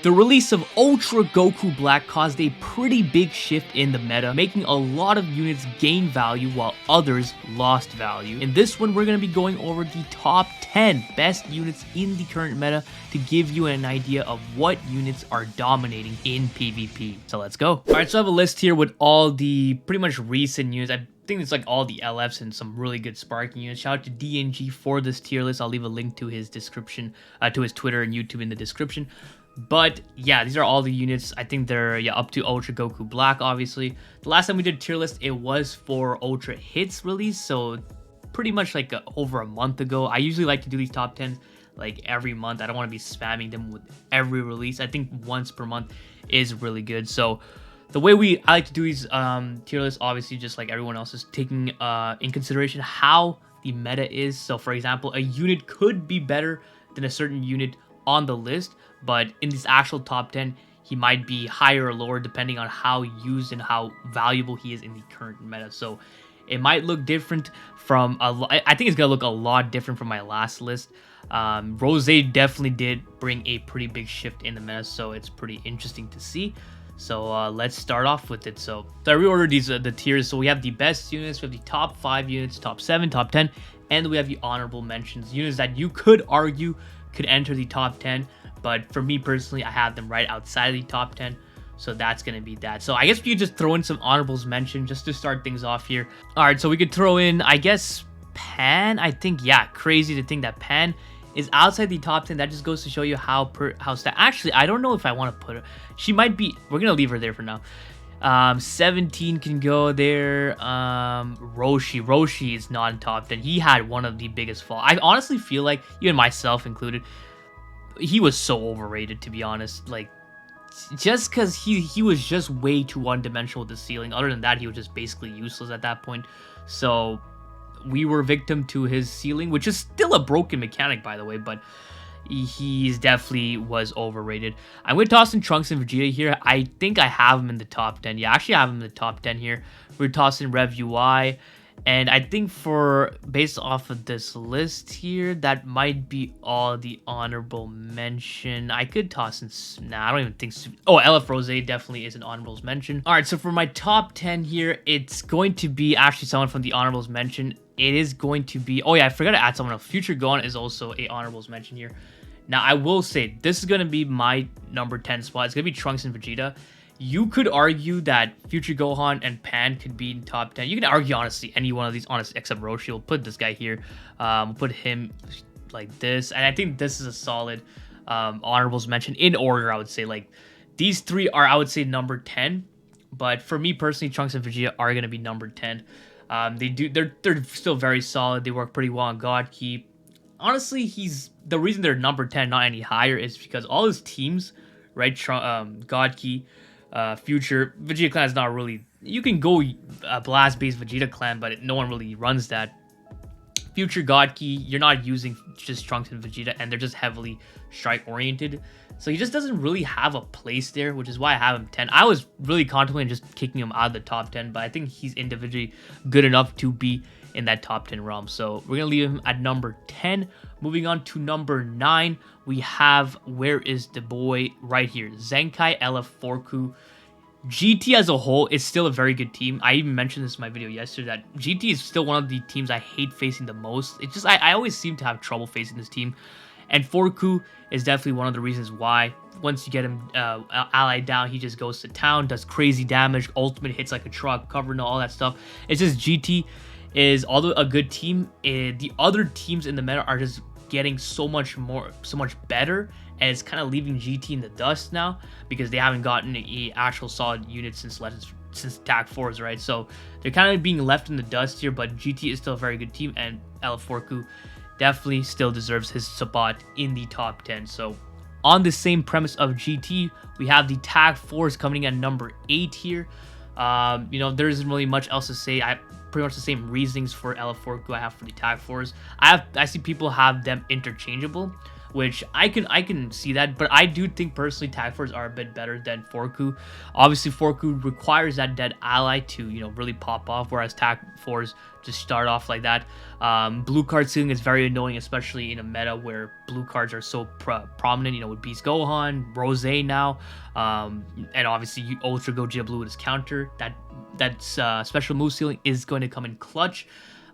The release of Ultra Goku Black caused a pretty big shift in the meta, making a lot of units gain value while others lost value. In this one, we're going to be going over the top 10 best units in the current meta to give you an idea of what units are dominating in PvP. So let's go. Alright, so I have a list here with all the pretty much recent units. I think it's like all the LFs and some really good sparking units. Shout out to DNGEE for this tier list. I'll leave a link to his description, to his Twitter and YouTube in the description. But yeah, these are all the units. I think they're up to Ultra Goku Black, obviously. The last time we did a tier list, it was for Ultra Hits release, so pretty much like over a month ago. I usually like to do these top 10s like every month. I don't want to be spamming them with every release. I think once per month is really good. So the way I like to do these tier lists, obviously just like everyone else, is taking in consideration how the meta is. So for example, a unit could be better than a certain unit on the list, but in this actual top 10, he might be higher or lower depending on how used and how valuable he is in the current meta. So it might look different from I think it's gonna look a lot different from my last list. Rose definitely did bring a pretty big shift in the meta, so it's pretty interesting to see. So let's start off with it. So I reordered these the tiers. So we have the best units, we have the top 5 units, top 7, top 10, and we have the honorable mentions, units that you could argue could enter the top 10, but for me personally, I have them right outside of the top 10, so that's gonna be that. So I guess we could just throw in some honorables mention just to start things off here. All right, so we could throw in, I guess, Pan. I think, yeah, crazy to think that Pan is outside the top 10. That just goes to show you how actually, I don't know if I want to put her. She might be, we're gonna leave her there for now. 17 can go there. Roshi is not in top 10. He had one of the biggest fall. I honestly feel like, even myself included, he was so overrated, to be honest. Like, just because he was just way too one-dimensional with the ceiling. Other than that, he was just basically useless at that point. So we were victim to his ceiling, which is still a broken mechanic, by the way, but he's definitely was overrated. I'm going to toss in Trunks and Vegeta here. I think I have him in the top 10. Yeah, actually I have him in the top 10 here. We're tossing Rev UI. And I think based off of this list here, that might be all the honorable mention. I could toss in, nah, I don't even think, oh, LF Rose definitely is an honorables mention. All right, so for my top 10 here, it's going to be actually someone from the honorables mention. It is going to be, oh yeah, I forgot to add someone else. Future Gohan is also a honorables mention here. Now, I will say, this is going to be my number 10 spot. It's going to be Trunks and Vegeta. You could argue that Future Gohan and Pan could be in top 10. You can argue, honestly, any one of these, honestly, except Roshi. We'll put this guy here. We'll put him like this. And I think this is a solid honorables mention in order, I would say. Like, these three are, I would say, number 10. But for me, personally, Trunks and Vegeta are going to be number 10. They're still very solid. They work pretty well on God Key. Honestly, the reason they're number 10, not any higher, is because all his teams, right? God Key, Future, Vegeta Clan is not really, you can go blast based Vegeta Clan, but no one really runs that. Future, God Key, you're not using just Trunks and Vegeta, and they're just heavily strike oriented, so he just doesn't really have a place there, which is why I have him 10. I was really contemplating just kicking him out of the top 10, but I think he's individually good enough to be in that top 10 realm, so we're gonna leave him at number 10. Moving on to number 9, we have, where is the boy, right here, Zenkai LF Forku. GT as a whole is still a very good team. I even mentioned this in my video yesterday that GT is still one of the teams I hate facing the most. It's just I always seem to have trouble facing this team, and Forku is definitely one of the reasons why. Once you get him allied down, he just goes to town, does crazy damage, ultimate hits like a truck, cover and all that stuff. It's just GT is, although a good team, the other teams in the meta are just getting so much better, and it's kind of leaving GT in the dust now because they haven't gotten an actual solid unit since Attack 4s, right? So they're kind of being left in the dust here, but GT is still a very good team, and LF Forku definitely still deserves his spot in the top 10. So on the same premise of GT, we have the Tag 4s coming at number 8 here. You know, there isn't really much else to say. I pretty much the same reasonings for LF Forku I have for the Tag 4s. I see people have them interchangeable, which I can see that, but I do think personally Tag Force are a bit better than Forku. Obviously, Forku requires that dead ally to, you know, really pop off, whereas Tag Force just start off like that. Blue card ceiling is very annoying, especially in a meta where blue cards are so prominent, you know, with Beast Gohan, Rose now, and obviously Ultra Gogeta Blue with his counter. That special move ceiling is going to come in clutch.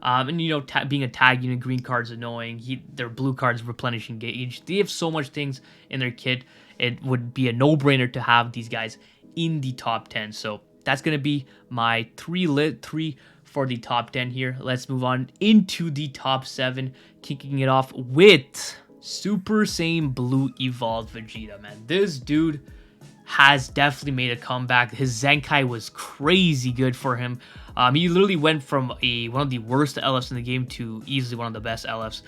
And you know, being a tag unit, green cards annoying. Their blue cards replenishing gauge. They have so much things in their kit. It would be a no-brainer to have these guys in the top 10. So that's gonna be my three for the top 10 here. Let's move on into the top 7, kicking it off with Super Saiyan Blue Evolved Vegeta. Man, this dude has definitely made a comeback. His Zenkai was crazy good for him. He literally went from one of the worst LFs in the game to easily one of the best LFs.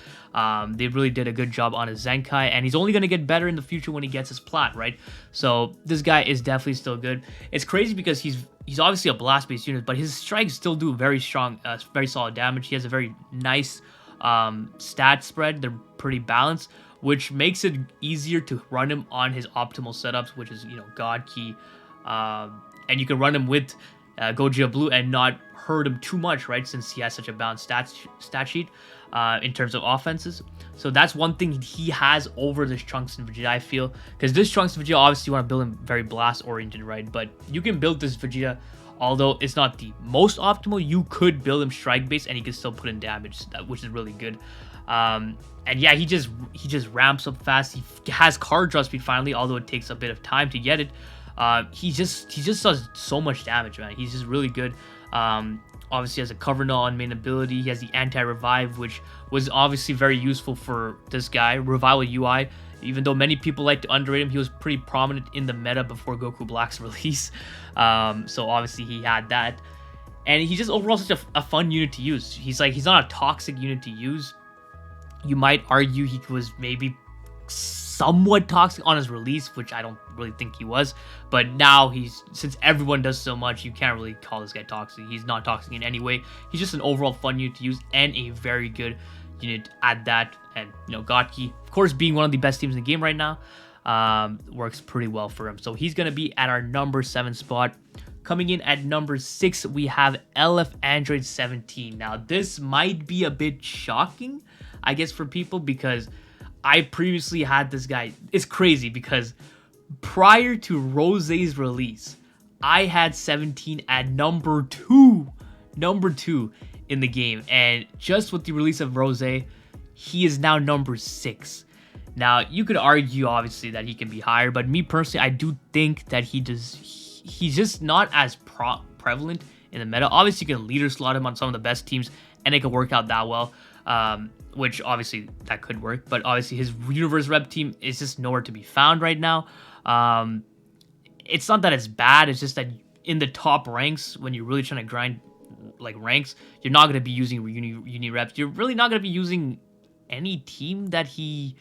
They really did a good job on his Zenkai, and he's only going to get better in the future when he gets his plat, right? So this guy is definitely still good. It's crazy because he's obviously a blast-based unit, but his strikes still do very strong, very solid damage. He has a very nice stat spread. They're pretty balanced, which makes it easier to run him on his optimal setups, which is, you know, God Key, and you can run him with Gogeta Blue and not hurt him too much, right? Since he has such a balanced stat sheet in terms of offenses. So that's one thing he has over this Trunks and Vegeta, I feel. Because this Trunks and Vegeta, obviously you want to build him very blast-oriented, right? But you can build this Vegeta, although it's not the most optimal, you could build him strike-based and he can still put in damage, which is really good. And yeah, he just ramps up fast. He has card draw speed finally, although it takes a bit of time to get it. He just does so much damage, man. He's just really good. Obviously has a cover null on main ability. He has the anti-revive, which was obviously very useful for this guy. Revival UI, even though many people like to underrate him, he was pretty prominent in the meta before Goku Black's release. So obviously he had that, and he's just overall such a fun unit to use. He's not a toxic unit to use. You might argue he was maybe somewhat toxic on his release, which I don't really think he was, but now since everyone does so much, you can't really call this guy toxic. He's not toxic in any way. He's just an overall fun unit to use and a very good unit at that. And you know, Gotki, of course, being one of the best teams in the game right now, works pretty well for him. So he's gonna be at our number 7 spot. Coming in at number 6, we have LF Android 17. Now this might be a bit shocking, I guess, for people, because I previously had this guy. It's crazy because prior to Rose's release, I had 17 at number 2 in the game, and just with the release of Rose, he is now number 6. Now you could argue obviously that he can be higher, but me personally, I do think that he's just not as prevalent in the meta. Obviously you can leader slot him on some of the best teams and it could work out that well, which obviously that could work, but obviously his universe rep team is just nowhere to be found right now. It's not that it's bad, it's just that in the top ranks, when you're really trying to grind like ranks, you're not going to be using uni reps. You're really not going to be using any team that he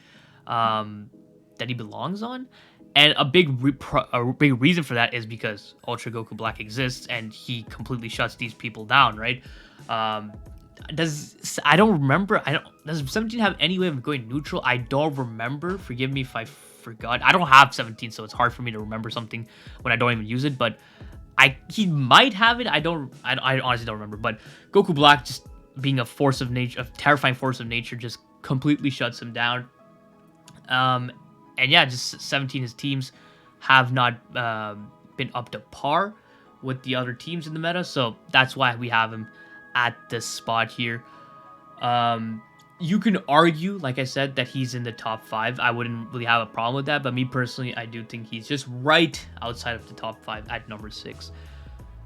belongs on. And a big reason for that is because Ultra Goku Black exists and he completely shuts these people down, right? Does 17 have any way of going neutral? I don't remember. Forgive me if I forgot. I don't have 17, so it's hard for me to remember something when I don't even use it. But he might have it. I honestly don't remember. But Goku Black, just being a force of nature, a terrifying force of nature, just completely shuts him down. And yeah, just 17, his teams have not been up to par with the other teams in the meta, so that's why we have him at this spot here. You can argue, like I said, that he's in the top 5. I wouldn't really have a problem with that, but me personally, I do think he's just right outside of the top 5 at number 6.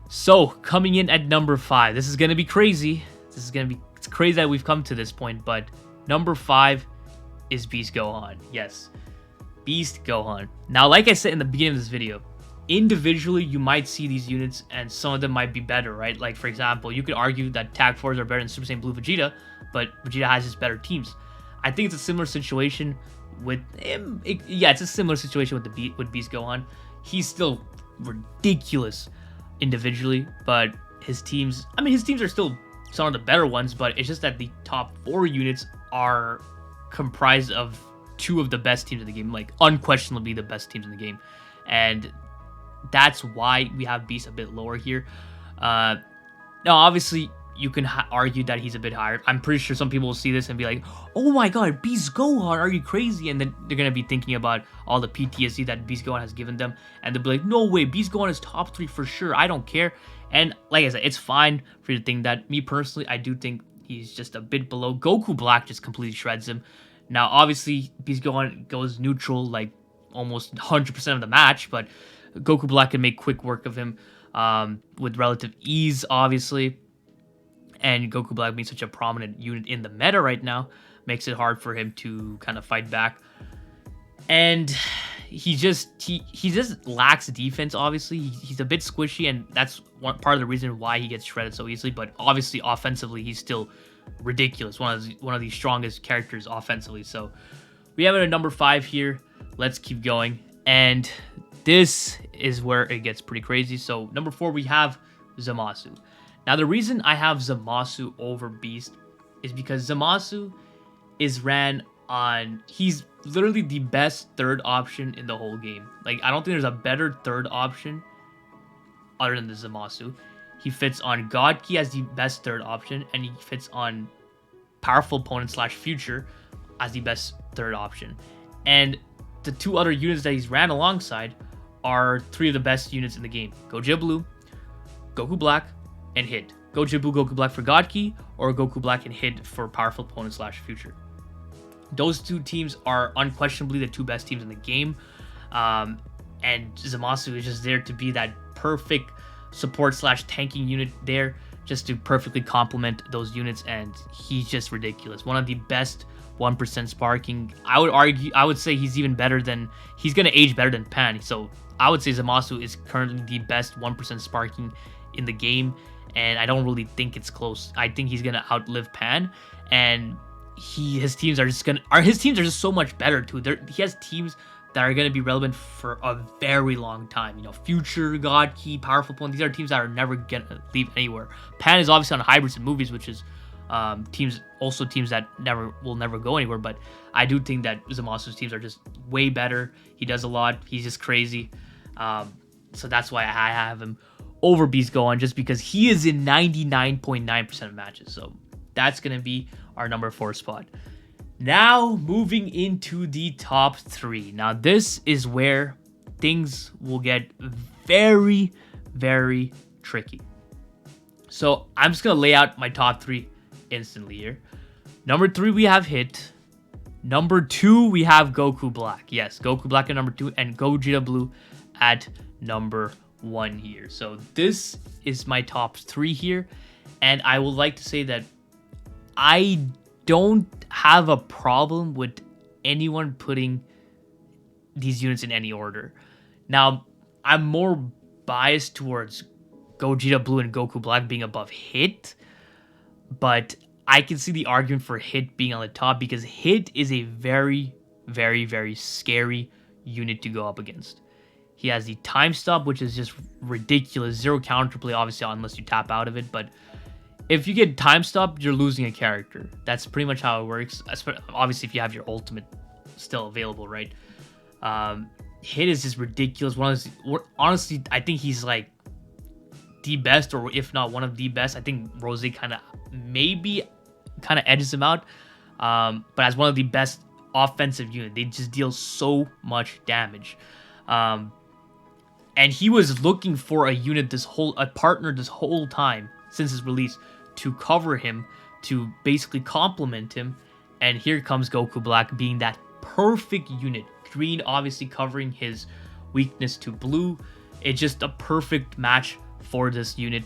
So, coming in at number 5, this is going to be crazy. It's crazy that we've come to this point, but number 5 is Beast Gohan. Yes, Beast Gohan. Now, like I said in the beginning of this video, individually you might see these units and some of them might be better, right? Like, for example, you could argue that Tag Force are better than Super Saiyan Blue Vegeta, but Vegeta has just better teams. I think it's a similar situation with him. It's a similar situation with Beast Gohan. He's still ridiculous individually, but his teams are still some of the better ones, but it's just that the top 4 units are comprised of two of the best teams in the game, like unquestionably the best teams in the game. And that's why we have Beast a bit lower here. Now, obviously, you can argue that he's a bit higher. I'm pretty sure some people will see this and be like, oh my god, Beast Gohan, are you crazy? And then they're going to be thinking about all the PTSD that Beast Gohan has given them. And they'll be like, no way, Beast Gohan is top 3 for sure. I don't care. And like I said, it's fine for you to think that. Me personally, I do think he's just a bit below. Goku Black just completely shreds him. Now, obviously, Beast Gohan goes neutral like almost 100% of the match, but Goku Black can make quick work of him with relative ease, obviously. And Goku Black being such a prominent unit in the meta right now makes it hard for him to kind of fight back. And he just lacks defense, obviously. He's a bit squishy, and that's part of the reason why he gets shredded so easily. But obviously, offensively, he's still ridiculous. One of the strongest characters offensively. So we have it at number 5 here. Let's keep going. And this is where it gets pretty crazy. So number 4, we have Zamasu. Now, the reason I have Zamasu over Beast is because Zamasu is ran on... He's literally the best third option in the whole game. Like, I don't think there's a better third option other than the Zamasu. He fits on God Key as the best third option, and he fits on Powerful Opponent / Future as the best third option. And the 2 other units that he's ran alongside are 3 of the best units in the game. Gogeta Blue, Goku Black, and Hit. Gogeta Blue, Goku Black for God Key, or Goku Black and Hit for Powerful Opponent / Future. Those 2 teams are unquestionably the 2 best teams in the game. And Zamasu is just there to be that perfect support / tanking unit there, just to perfectly complement those units, and he's just ridiculous. One of the best 1% sparking. I would say he's even better than... He's going to age better than Pan. So I would say Zamasu is currently the best 1% sparking in the game, and I don't really think it's close. I think he's gonna outlive Pan, and his teams are just so much better too. He has teams that are gonna be relevant for a very long time. You know, Future, God Key, Powerful Opponent. These are teams that are never gonna leave anywhere. Pan is obviously on hybrids and movies, which is teams that will never go anywhere. But I do think that Zamasu's teams are just way better. He does a lot. He's just crazy. So that's why I have him over Beast Gohan, just because he is in 99.9% of matches. So that's going to be our number 4 spot. Now, moving into the top 3. Now, this is where things will get very, very tricky. So I'm just going to lay out my top 3 instantly here. Number 3, we have Hit. Number 2, we have Goku Black. Yes, Goku Black at number 2, and Gogeta Blue at number 1 here. So this is my top 3 here, and I would like to say that I don't have a problem with anyone putting these units in any order. Now, I'm more biased towards Gogeta Blue and Goku Black being above Hit, but I can see the argument for Hit being on the top, because Hit is a very, very, very scary unit to go up against. He has the time stop, which is just ridiculous. 0 counterplay, obviously, unless you tap out of it. But if you get time stop, you're losing a character. That's pretty much how it works. Obviously, if you have your ultimate still available, right? Hit is just ridiculous. Honestly, I think he's like the best, or if not one of the best. I think Rose kind of edges him out. But as one of the best offensive units, they just deal so much damage. And he was looking for a partner this whole time since his release to cover him, to basically complement him. And here comes Goku Black being that perfect unit. Green obviously covering his weakness to blue. It's just a perfect match for this unit.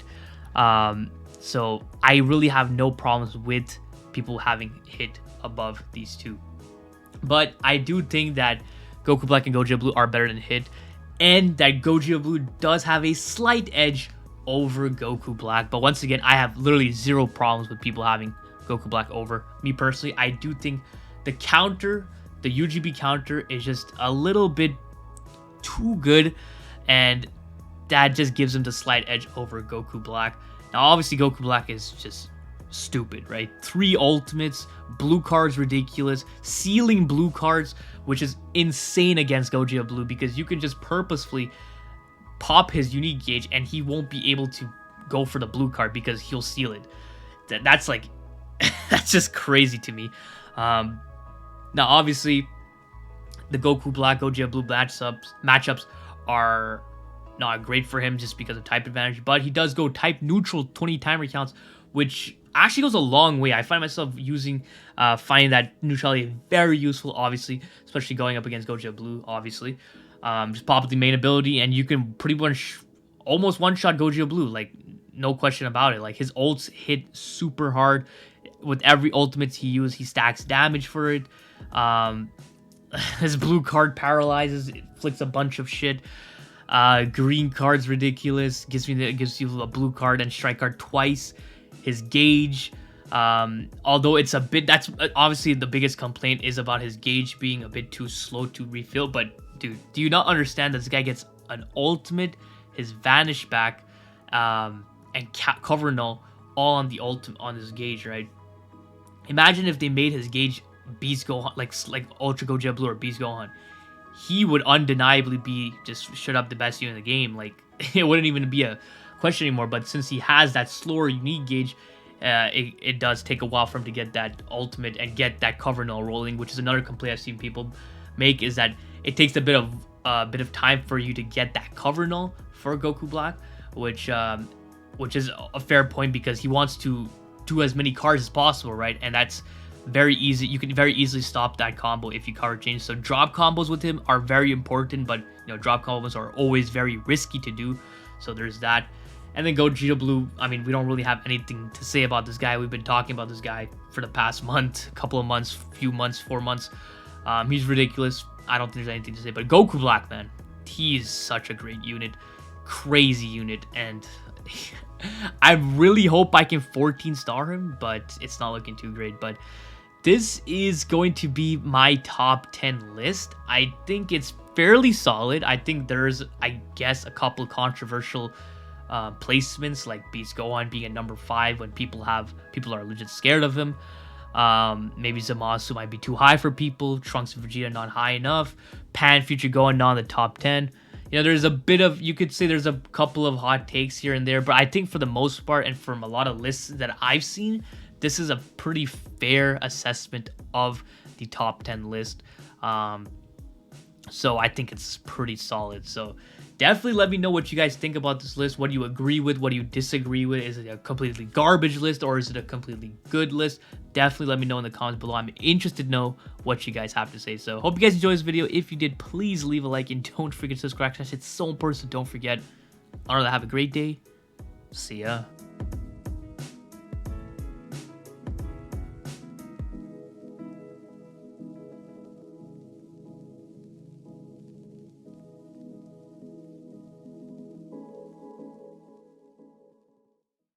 So I really have no problems with people having Hit above these 2. But I do think that Goku Black and Gogeta Blue are better than Hit, and that Gogeta Blue does have a slight edge over Goku Black. But once again, I have literally 0 problems with people having Goku Black over. Me personally, I do think the UGB counter is just a little bit too good, and that just gives him the slight edge over Goku Black. Now, obviously, Goku Black is just stupid, right? 3 ultimates, blue cards ridiculous, sealing blue cards, which is insane against Gogeta Blue because you can just purposefully pop his unique gauge and he won't be able to go for the blue card because he'll seal it. That's like, that's just crazy to me. Now, obviously, the Goku Black, Gogeta Blue matchups are not great for him just because of type advantage, but he does go type neutral 20 timer counts, which actually goes a long way. I find myself finding that neutrality very useful, obviously, especially going up against Gogeta Blue, obviously. Just pop up the main ability, and you can pretty much almost one-shot Gogeta Blue, like, no question about it. Like, his ults hit super hard. With every ultimate he uses, he stacks damage for it. His blue card paralyzes, it flicks a bunch of shit. Green card's ridiculous. Gives you a blue card and strike card twice. His gauge, although it's a bit, that's obviously the biggest complaint is about his gauge being a bit too slow to refill. But dude, do you not understand that this guy gets an ultimate, his vanish back, and cover null all on the ultimate on his gauge, right? Imagine if they made his gauge Beast Gohan, like Ultra Gogeta Blue or Beast Gohan. He would undeniably be just straight up the best unit in the game. Like, it wouldn't even be a question anymore. But since he has that slower unique gauge, it does take a while for him to get that ultimate and get that cover null rolling, which is another complaint I've seen people make, is that it takes a bit of time for you to get that cover null for Goku Black, which is a fair point because he wants to do as many cards as possible, right? And that's very easy. You can very easily stop that combo if you card change. So drop combos with him are very important, but drop combos are always very risky to do. So there's that. And then Gogeta Blue, I mean, we don't really have anything to say about this guy. We've been talking about this guy for the past month, couple of months, few months, 4 months. He's ridiculous. I don't think there's anything to say. But Goku Black, man, he's such a great unit, crazy unit, and I really hope I can 14-star him, but it's not looking too great. But this is going to be my top 10 list. I think it's fairly solid. I think there's, I guess, a couple controversial placements, like Beast Gohan being at number 5 when people are legit scared of him. Maybe Zamasu might be too high for people. Trunks and Vegeta not high enough. Pan Future Gohan not in the top 10. There's a bit of, you could say there's a couple of hot takes here and there, but I think for the most part, and from a lot of lists that I've seen, this is a pretty fair assessment of the top 10 list. So I think it's pretty solid. So definitely let me know what you guys think about this list. What do you agree with? What do you disagree with? Is it a completely garbage list or is it a completely good list? Definitely let me know in the comments below. I'm interested to know what you guys have to say. So hope you guys enjoyed this video. If you did, please leave a like and don't forget to subscribe. It's so important, so don't forget. Other than that, have a great day. See ya.